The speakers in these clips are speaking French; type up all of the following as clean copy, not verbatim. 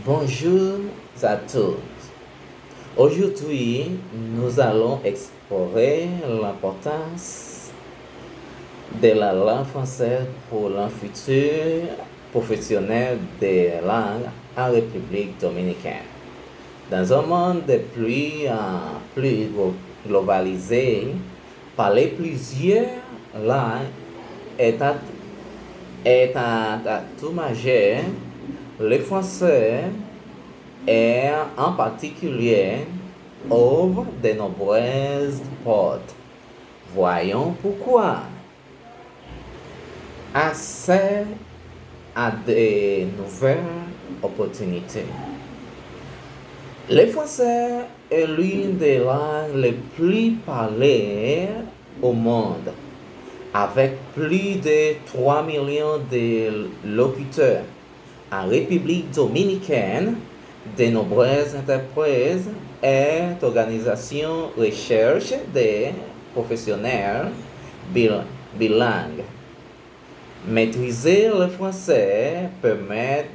Bonjour à tous. Aujourd'hui, nous allons explorer l'importance de la langue française pour un futur professionnel des langues en République dominicaine. Dans un monde de plus globalisé, parler plusieurs langues est un atout majeur. Le français et en particulier ouvre de nombreuses portes. Voyons pourquoi. Accès à de nouvelles opportunités. Le français est l'une des langues les plus parlées au monde, avec plus de 3 millions de locuteurs. En République dominicaine, de nombreuses entreprises et organisations recherchent des professionnels bilingues. Maîtriser le français permet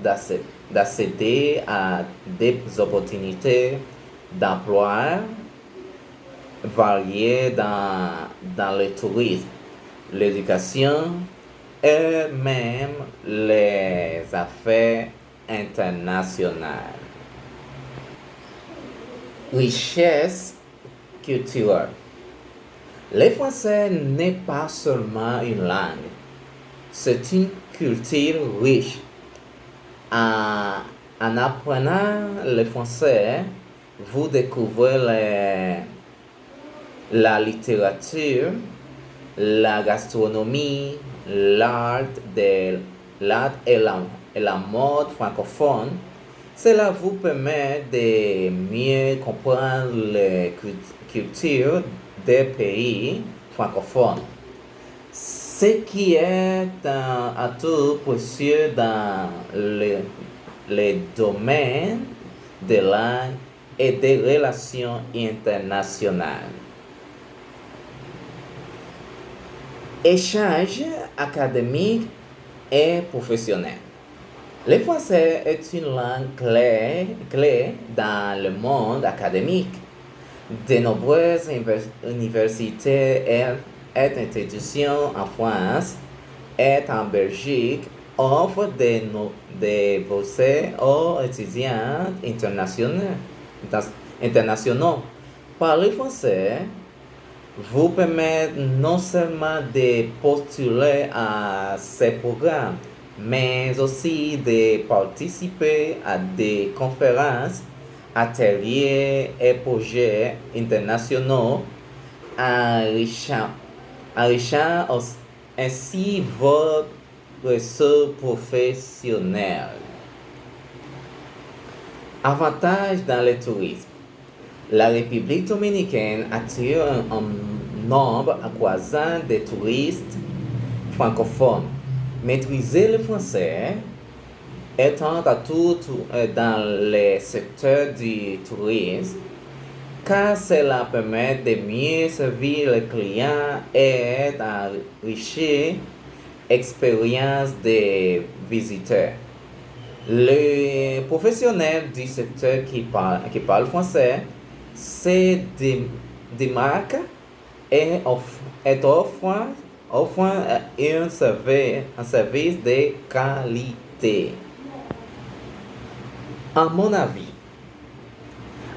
d'accéder à des opportunités d'emploi variées dans le tourisme, l'éducation et même les affaires internationales. Richesse culturelle. Le français n'est pas seulement une langue, c'est une culture riche. En apprenant le français, vous découvrez la littérature, la gastronomie, l'art et la mode francophone. Cela vous permet de mieux comprendre les cultures des pays francophones, ce qui est un atout précieux dans les domaines de langue et des relations internationales. Échange académique et professionnel. Le français est une langue clé dans le monde académique. De nombreuses universités et institutions en France et en Belgique offrent des bourses aux étudiants internationaux. Parler français vous permet non seulement de postuler à ces programmes, mais aussi de participer à des conférences, ateliers et projets internationaux, enrichant ainsi votre réseau professionnel. Avantages dans le tourisme. La République dominicaine attire un nombre croissant de touristes francophones. Maîtriser le français est un atout dans le secteur du tourisme, car cela permet de mieux servir les clients et d'enrichir l'expérience des visiteurs. Les professionnels du secteur qui parlent français se démarquent et offrent un service de qualité. À mon avis,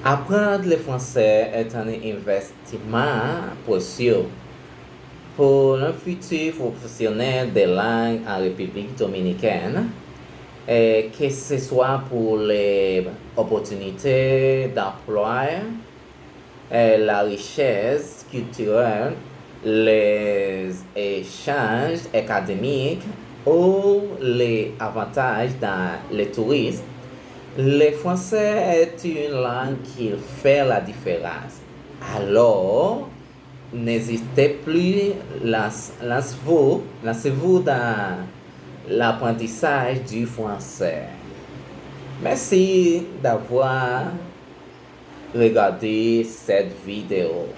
apprendre le français est un investissement précieux pour un futur professionnel des langues en République dominicaine, et que ce soit pour les opportunités d'emploi, la richesse culturelle, les échanges académiques ou les avantages dans le tourisme. Le français est une langue qui fait la différence. Alors, n'hésitez plus, lancez-vous dans l'apprentissage du français. Merci d'avoir regardé cette vidéo.